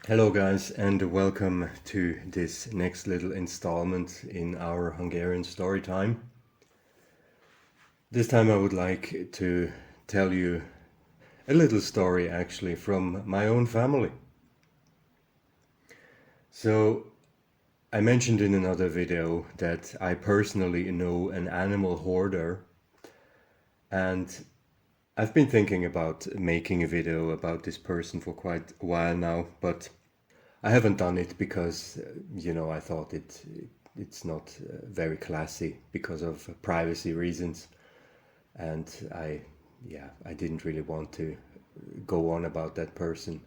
Hello, guys, and welcome to this next little installment in our Hungarian story time. This time, I would like to tell you a little story actually from my own family. So, I mentioned in another video that I personally know an animal hoarder, and I've been thinking about making a video about this person for quite a while now, but I haven't done it because, I thought it's not very classy because of privacy reasons, and I didn't really want to go on about that person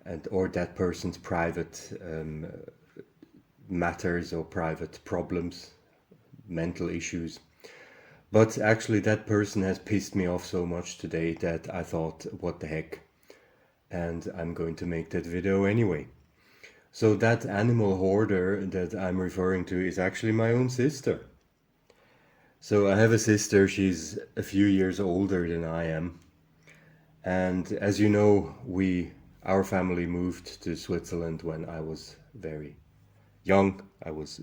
and or that person's private matters or private problems, mental issues. But actually, that person has pissed me off so much today that I thought, what the heck? And I'm going to make that video anyway. So that animal hoarder that I'm referring to is actually my own sister. So I have a sister, she's a few years older than I am. And as you know, our family moved to Switzerland when I was very young. I was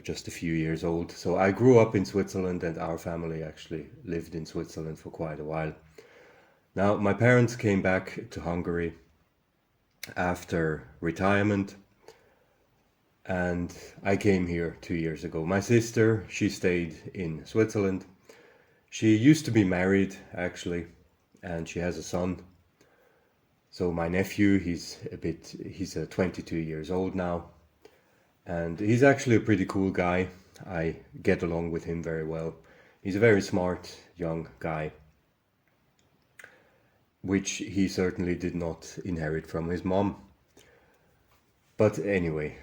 just a few years old. So I grew up in Switzerland and our family actually lived in Switzerland for quite a while. Now, my parents came back to Hungary after retirement, and I came here 2 years ago. My sister, she stayed in Switzerland. She used to be married, actually, and she has a son. So my nephew, he's 22 years old now, and he's actually a pretty cool guy. I get along with him very well. He's a very smart young guy, which he certainly did not inherit from his mom. But anyway,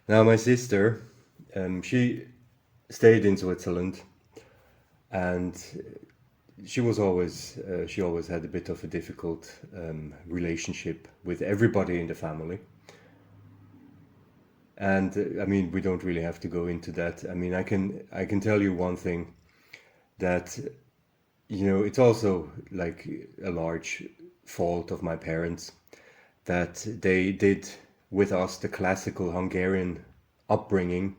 now my sister, she stayed in Switzerland, and she always had a bit of a difficult relationship with everybody in the family. And I mean, we don't really have to go into that. I mean, I can tell you one thing, that it's also like a large fault of my parents that they did with us the classical Hungarian upbringing,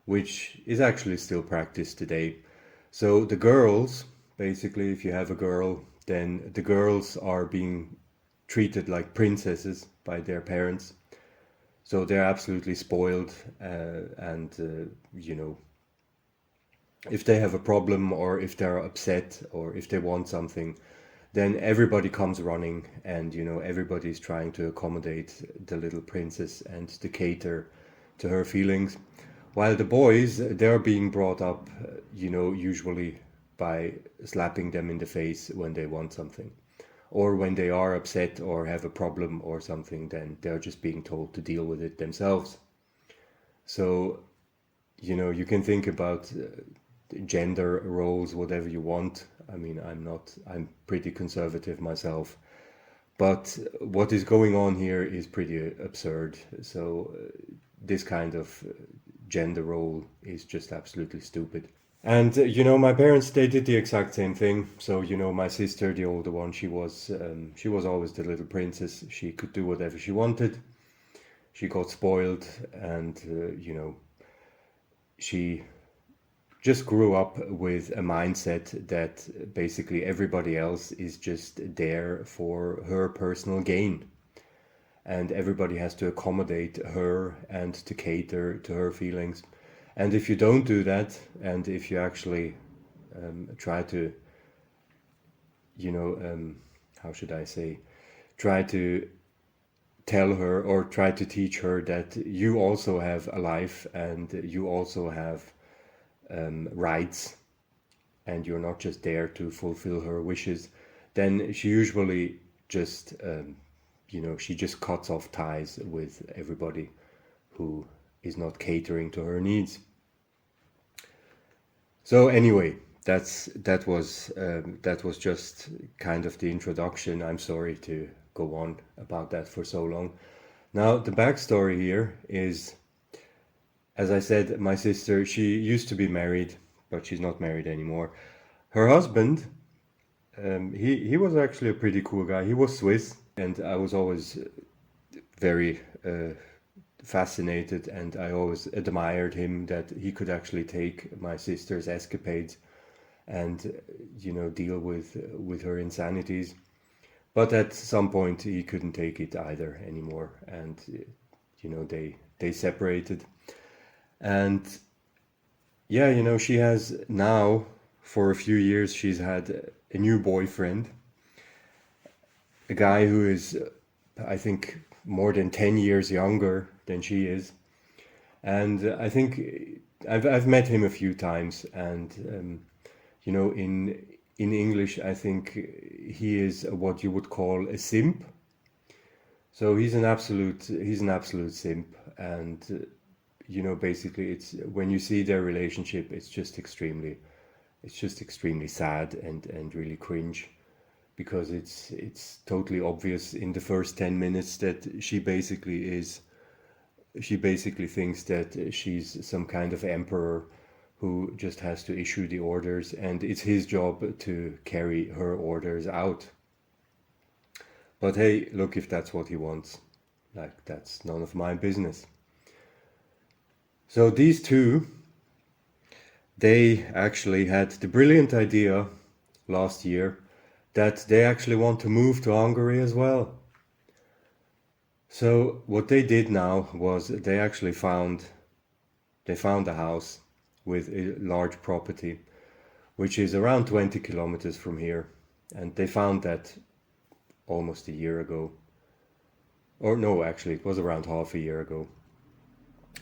which is actually still practiced today. So the girls, basically, if you have a girl, then the girls are being treated like princesses by their parents. So they're absolutely spoiled, and if they have a problem or if they're upset or if they want something, then everybody comes running, and everybody's trying to accommodate the little princess and to cater to her feelings, while the boys, they're being brought up, usually by slapping them in the face when they want something, or when they are upset or have a problem or something, then they're just being told to deal with it themselves. So you can think about gender roles whatever you want. I mean, I'm pretty conservative myself, but what is going on here is pretty absurd. So this kind of gender role is just absolutely stupid. And my parents, they did the exact same thing. So my sister, the older one, she was always the little princess. She could do whatever she wanted. She got spoiled, and she just grew up with a mindset that basically everybody else is just there for her personal gain, and everybody has to accommodate her and to cater to her feelings. And if you don't do that, and if you actually try to, how should I say, try to tell her or try to teach her that you also have a life and you also have rights, and you're not just there to fulfill her wishes, then she usually just, she just cuts off ties with everybody who is not catering to her needs. So anyway, that was just kind of the introduction. I'm sorry to go on about that for so long. Now the backstory here is, as I said, my sister, she used to be married, but she's not married anymore. Her husband, he was actually a pretty cool guy. He was Swiss, and I was always very fascinated, and I always admired him that he could actually take my sister's escapades and deal with her insanities. But at some point he couldn't take it either anymore, and they separated. And yeah, she has now, for a few years, she's had a new boyfriend, a guy who is, I think, more than 10 years younger than she is. And I think I've met him a few times, and in English, I think he is what you would call a simp. So he's an absolute simp, and basically, it's when you see their relationship, it's just extremely sad and really cringe, because it's totally obvious in the first 10 minutes that she basically thinks that she's some kind of emperor who just has to issue the orders, and it's his job to carry her orders out. But hey, look, if that's what he wants, like, that's none of my business. So these two, they actually had the brilliant idea last year that they actually want to move to Hungary as well. So what they did now was they found a house with a large property, which is around 20 kilometers from here. And they found that almost a year ago. Or no, actually, it was around half a year ago.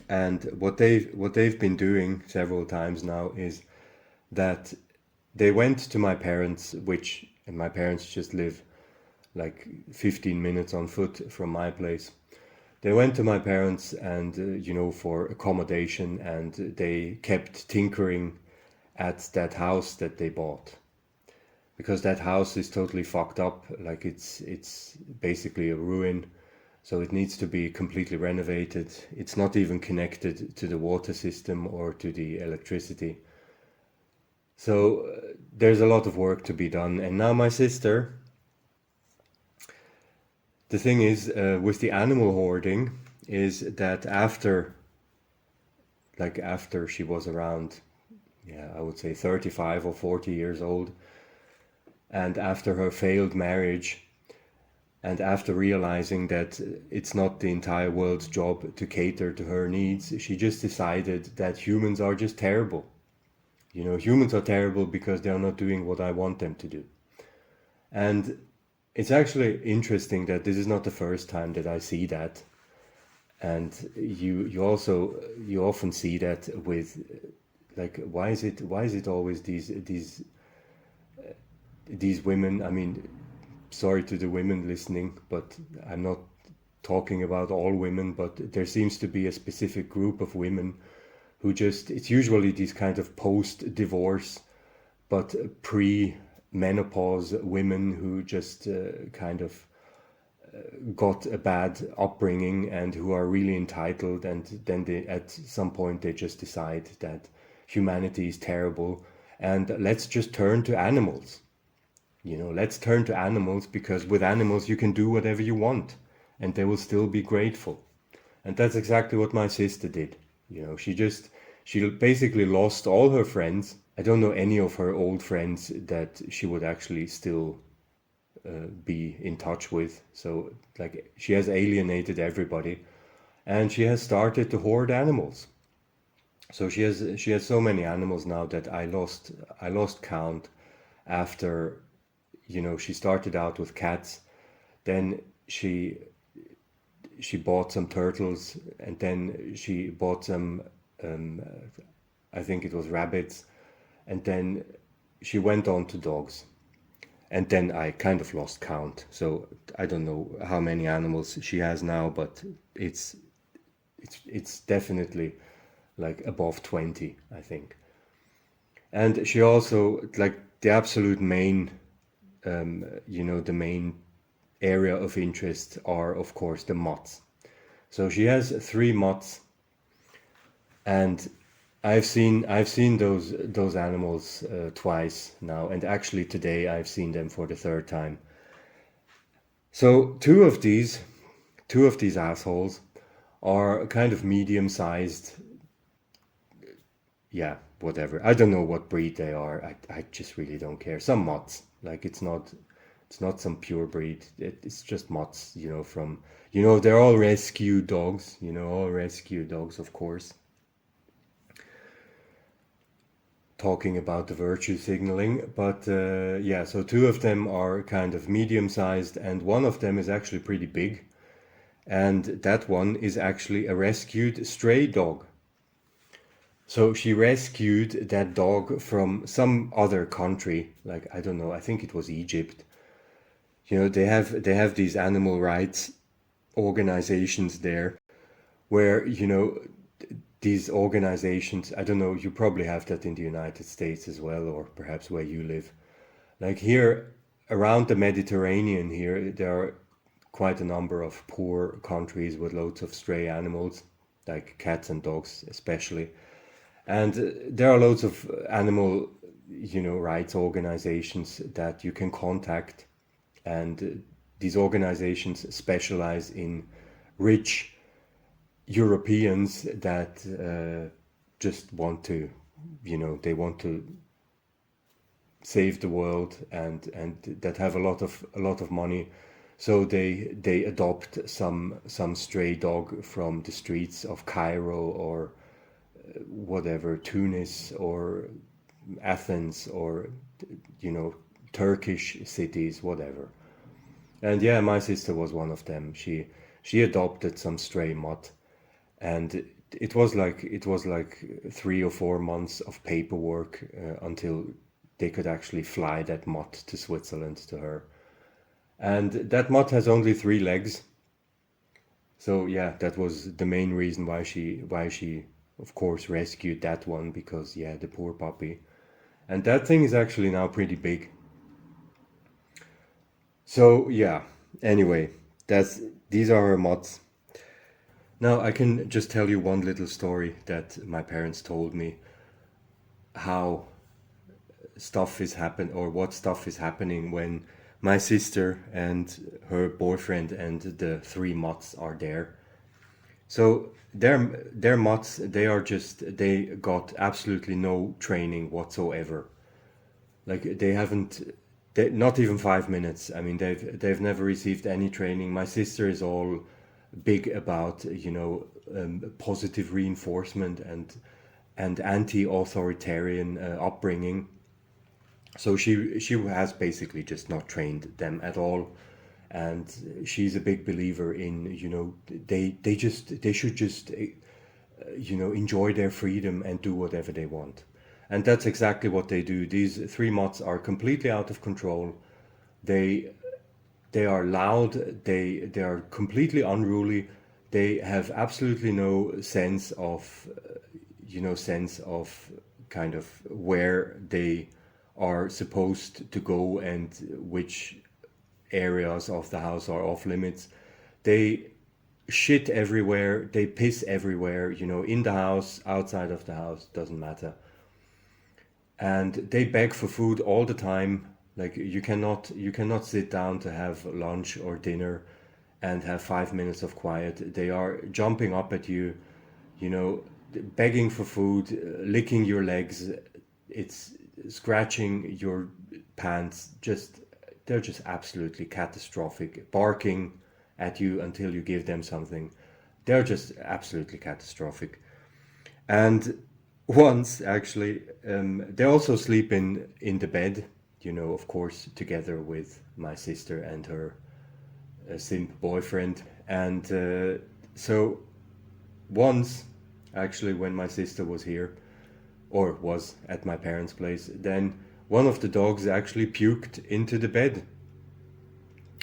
And what they've been doing several times now is that they went to my parents, and my parents just live like 15 minutes on foot from my place. They went to my parents and, for accommodation, and they kept tinkering at that house that they bought. Because that house is totally fucked up, like it's basically a ruin, so it needs to be completely renovated. It's not even connected to the water system or to the electricity. So there's a lot of work to be done. And now my sister, the thing is, with the animal hoarding, is that after she was around, I would say 35 or 40 years old, and after her failed marriage, and after realizing that it's not the entire world's job to cater to her needs, she just decided that humans are just terrible. Humans are terrible because they're not doing what I want them to do. And it's actually interesting that this is not the first time that I see that. And you often see that with, like, why is it always these women? I mean, sorry to the women listening, but I'm not talking about all women, but there seems to be a specific group of women who it's usually these kind of post-divorce but pre-menopause women who just kind of got a bad upbringing and who are really entitled, and then at some point they just decide that humanity is terrible and let's just turn to animals. Let's turn to animals, because with animals you can do whatever you want and they will still be grateful. And that's exactly what my sister did. She basically lost all her friends. I don't know any of her old friends that she would actually still be in touch with. So, like, she has alienated everybody, and she has started to hoard animals. So she has so many animals now that I lost count. After she started out with cats, then she bought some turtles, and then she bought some I think it was rabbits, and then she went on to dogs, and then I kind of lost count. So I don't know how many animals she has now, but it's definitely like above 20, I think. And she also, like, the absolute main the main area of interest are, of course, the mutts. So she has 3 mutts, and I've seen those animals twice now, and actually today I've seen them for the third time. So two of these assholes are kind of medium-sized. Yeah, whatever. I don't know what breed they are. I just really don't care. Some mutts. Like it's not some pure breed. It's just mutts, from they're all rescue dogs, all rescue dogs, of course. Talking about the virtue signaling, but yeah, so two of them are kind of medium-sized, and one of them is actually pretty big, and that one is actually a rescued stray dog. So she rescued that dog from some other country, like I don't know, I think it was Egypt. They have these animal rights organizations there where, these organizations, I don't know, you probably have that in the United States as well, or perhaps where you live. Like here around the Mediterranean here, there are quite a number of poor countries with loads of stray animals, like cats and dogs especially. And there are loads of animal, rights organizations that you can contact. And these organizations specialize in rich Europeans that just want to, they want to save the world, and that have a lot of money. So they adopt some stray dog from the streets of Cairo, or whatever, Tunis or Athens, or you know Turkish cities, whatever. And yeah, my sister was one of them. She adopted some stray mutt, and it was like 3 or 4 months of paperwork until they could actually fly that mutt to Switzerland to her. And that mutt has only 3 legs. So yeah, that was the main reason why she of course rescued that one, because yeah, the poor puppy. And that thing is actually now pretty big. So yeah, anyway, that's these are her mutts. Now I can just tell you one little story that my parents told me, how stuff is happen or what stuff is happening when my sister and her boyfriend and the 3 mutts are there. So their mutts, they got absolutely no training whatsoever. Like not even 5 minutes. I mean, they've never received any training. My sister is all big about positive reinforcement and anti-authoritarian upbringing. So she has basically just not trained them at all, and she's a big believer in they should just enjoy their freedom and do whatever they want. And that's exactly what they do. These 3 mutts are completely out of control. They they are loud. They are completely unruly. They have absolutely no sense of kind of where they are supposed to go and which areas of the house are off limits. They shit everywhere. They piss everywhere. In the house, outside of the house, doesn't matter. And they beg for food all the time. Like you cannot sit down to have lunch or dinner and have 5 minutes of quiet. They are jumping up at you, you know begging for food, licking your legs. It's scratching your pants. They're just absolutely catastrophic, barking at you until you give them something. They're just absolutely catastrophic. And once, actually, they also sleep in the bed, of course, together with my sister and her simp boyfriend. And so once, actually, when my sister was here, or was at my parents' place, then one of the dogs actually puked into the bed.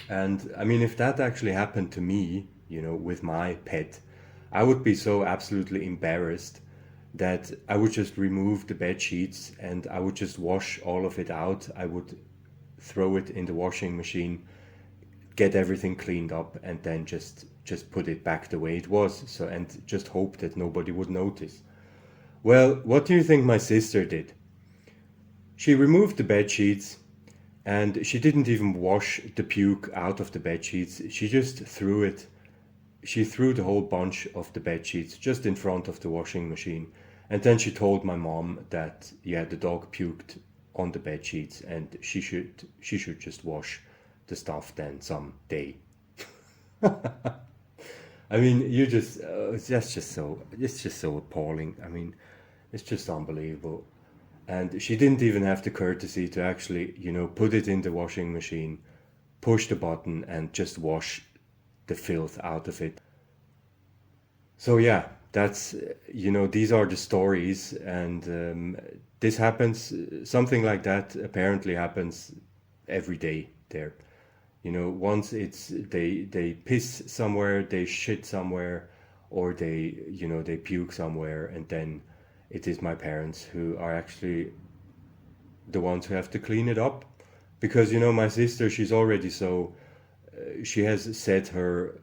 And I mean, if that actually happened to me, with my pet, I would be so absolutely embarrassed that I would just remove the bed sheets and I would just wash all of it out. I would throw it in the washing machine, get everything cleaned up, and then just put it back the way it was. So, and just hope that nobody would notice. Well, what do you think my sister did? She removed the bed sheets and she didn't even wash the puke out of the bed sheets. She just threw it. She threw the whole bunch of the bed sheets just in front of the washing machine. And then she told my mom that, yeah, the dog puked on the bed sheets and she should just wash the stuff then someday. I mean, you just it's just so appalling. I mean, it's just unbelievable. And she didn't even have the courtesy to actually, put it in the washing machine, push the button, and just wash the filth out of it. So yeah, that's these are the stories, and this happens. Something like that apparently happens every day there. Once it's they piss somewhere, they shit somewhere, or they puke somewhere, and then it is my parents who are actually the ones who have to clean it up, because my sister, she's already so she has set her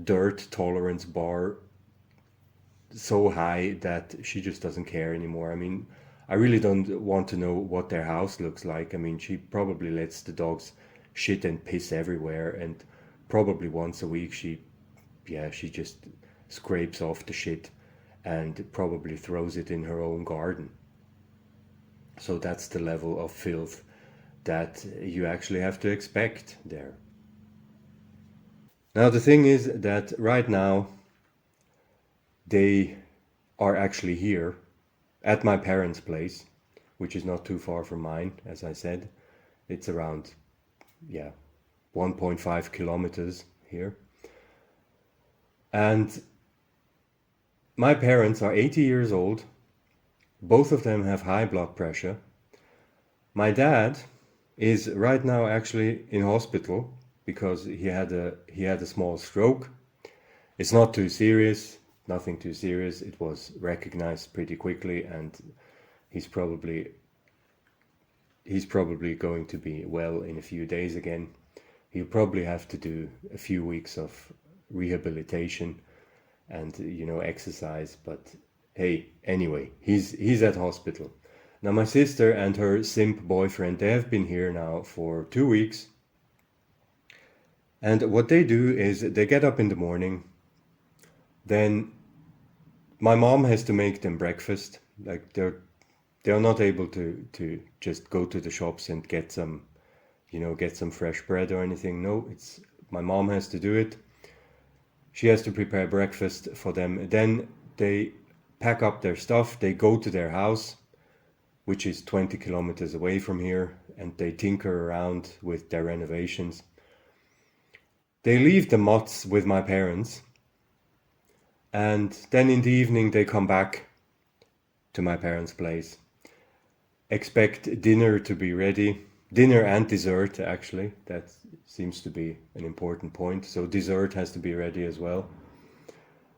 dirt tolerance bar so high that she just doesn't care anymore. I mean, I really don't want to know what their house looks like. I mean, she probably lets the dogs shit and piss everywhere, and probably once a week she just scrapes off the shit and probably throws it in her own garden. So that's the level of filth that you actually have to expect there. Now, the thing is that right now they are actually here at my parents' place, which is not too far from mine, as I said. It's around, yeah, 1.5 kilometers here. And my parents are 80 years old. Both of them have high blood pressure. My dad is right now actually in hospital because he had a small stroke. It's not too serious, nothing too serious. It was recognized pretty quickly, and he's probably he's probably going to be well in a few days again. He'll probably have to do a few weeks of rehabilitation and exercise, but hey, anyway, he's at hospital. Now my sister and her simp boyfriend, they have been here now for 2 weeks. And what they do is they get up in the morning, then my mom has to make them breakfast. Like they're not able to just go to the shops and get some fresh bread or anything. No, it's my mom has to do it. She has to prepare breakfast for them. Then they pack up their stuff, they go to their house, which is 20 kilometers away from here, and they tinker around with their renovations. They leave the mutts with my parents, and then in the evening they come back to my parents' place. Expect dinner to be ready. Dinner and dessert, actually. That seems to be an important point. So dessert has to be ready as well.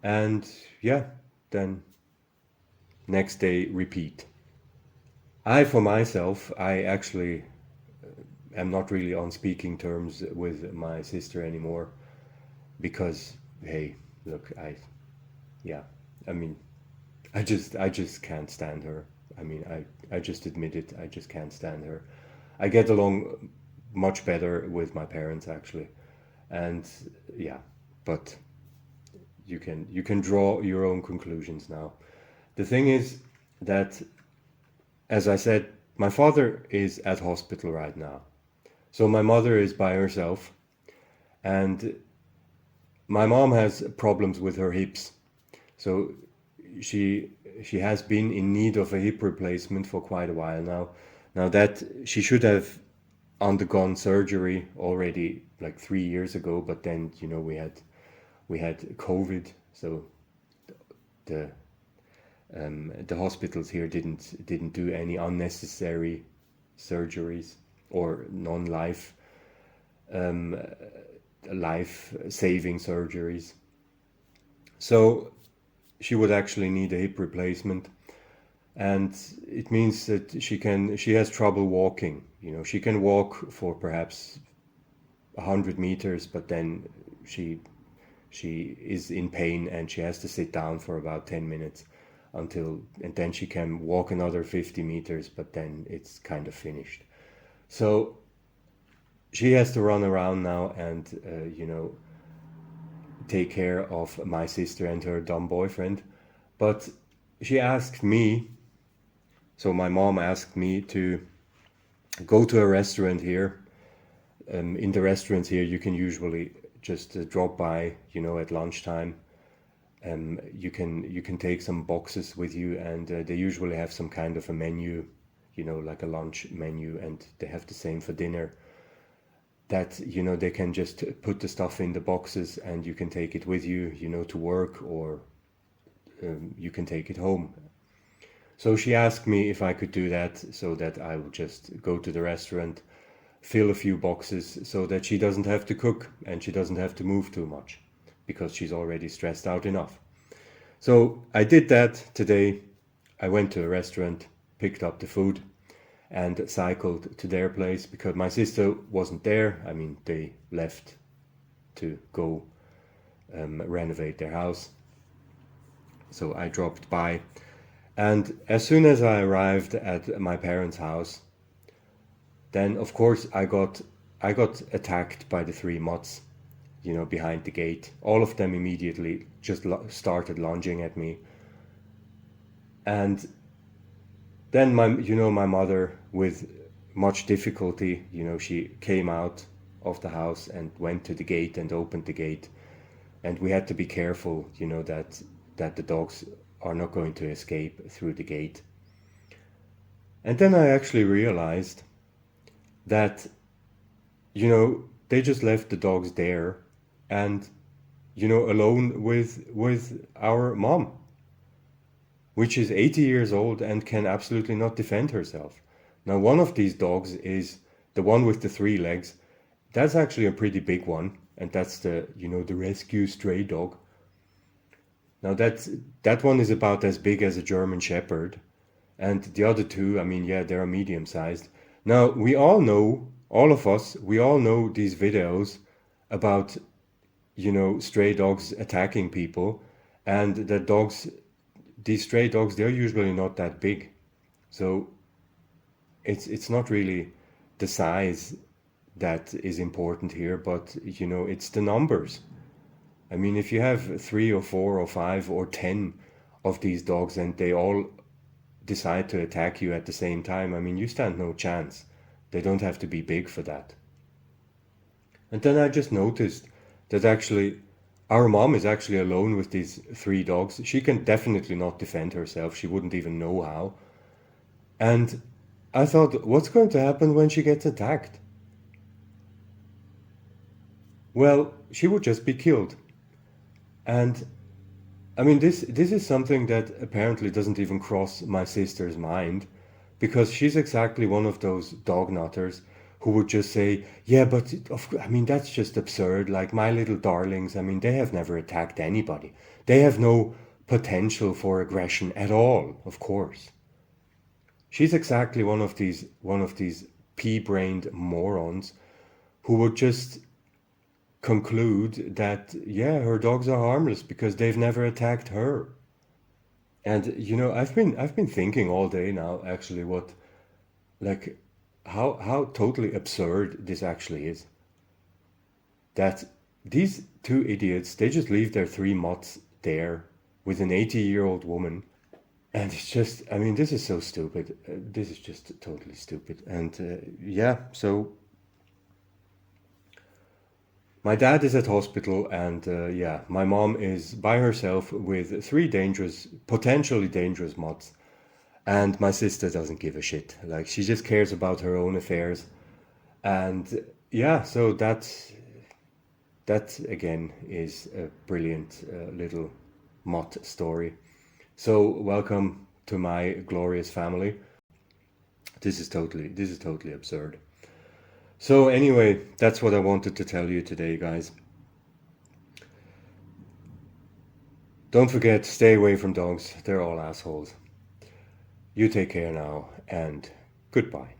And yeah, then next day repeat. For myself, I actually am not really on speaking terms with my sister anymore because, hey, look, yeah, I mean, I just can't stand her. I mean, I just admit it. I just can't stand her. I get along much better with my parents actually, and yeah, but you can draw your own conclusions now. The thing is that, as I said, my father is at hospital right now, so my mother is by herself, and my mom has problems with her hips, so she she has been in need of a hip replacement for quite a while now. Now that she should have undergone surgery already like 3 years ago, but then we had COVID, so the the hospitals here didn't do any unnecessary surgeries or non-life um, life saving surgeries. So she would actually need a hip replacement, and it means that she has trouble walking. She can walk for perhaps 100 meters, but then she is in pain and she has to sit down for about 10 minutes. and then she can walk another 50 meters, but then it's kind of finished. So she has to run around now and, take care of my sister and her dumb boyfriend. But she asked me, so my mom asked me to go to a restaurant here. In the restaurants here, you can usually just drop by, at lunchtime. You can take some boxes with you, and they usually have some kind of a menu, like a lunch menu, and they have the same for dinner. That they can just put the stuff in the boxes, and you can take it with you, to work, or you can take it home. So she asked me if I could do that, so that I would just go to the restaurant, fill a few boxes, so that she doesn't have to cook and she doesn't have to move too much, because she's already stressed out enough. So I did that today. I went to a restaurant, picked up the food, and cycled to their place because my sister wasn't there. I mean, they left to go renovate their house. So I dropped by. And as soon as I arrived at my parents' house, then of course I got attacked by the three mutts, behind the gate. All of them immediately just started lunging at me. And then my mother, with much difficulty, she came out of the house and went to the gate and opened the gate. And we had to be careful, that the dogs are not going to escape through the gate. And then I actually realized that, they just left the dogs there and, alone with our mom, which is 80 years old and can absolutely not defend herself. Now, one of these dogs is the one with the 3 legs. That's actually a pretty big one, and that's the rescue stray dog. Now, that one is about as big as a German Shepherd, and the other 2, I mean, yeah, they're medium-sized. Now, we all know, all of us, we all know these videos about, stray dogs attacking people, and the dogs, these stray dogs, they're usually not that big. So it's not really the size that is important here, but it's the numbers. I mean, if you have 3 or 4 or 5 or 10 of these dogs and they all decide to attack you at the same time, I mean, you stand no chance. They don't have to be big for that. And then I just noticed that actually our mom is actually alone with these 3 dogs. She can definitely not defend herself. She wouldn't even know how. And I thought, what's going to happen when she gets attacked? Well, she would just be killed. And I mean, this is something that apparently doesn't even cross my sister's mind, because she's exactly one of those dog nutters who would just say, yeah, but I mean, that's just absurd. Like, my little darlings, I mean, they have never attacked anybody. They have no potential for aggression at all, of course. She's exactly one of these pea-brained morons who would just conclude that, yeah, her dogs are harmless because they've never attacked her. And I've been thinking all day now, actually, how totally absurd this actually is. That these 2 idiots, they just leave their 3 mutts there with an 80-year-old woman. And it's just, I mean, this is so stupid. This is just totally stupid. And yeah, so my dad is at hospital, and yeah, my mom is by herself with 3 potentially dangerous mutts. And my sister doesn't give a shit. Like, she just cares about her own affairs. And yeah, so that again is a brilliant little mutt story. So welcome to my glorious family. This is totally absurd. So anyway, that's what I wanted to tell you today, guys. Don't forget, stay away from dogs. They're all assholes. You take care now, and goodbye.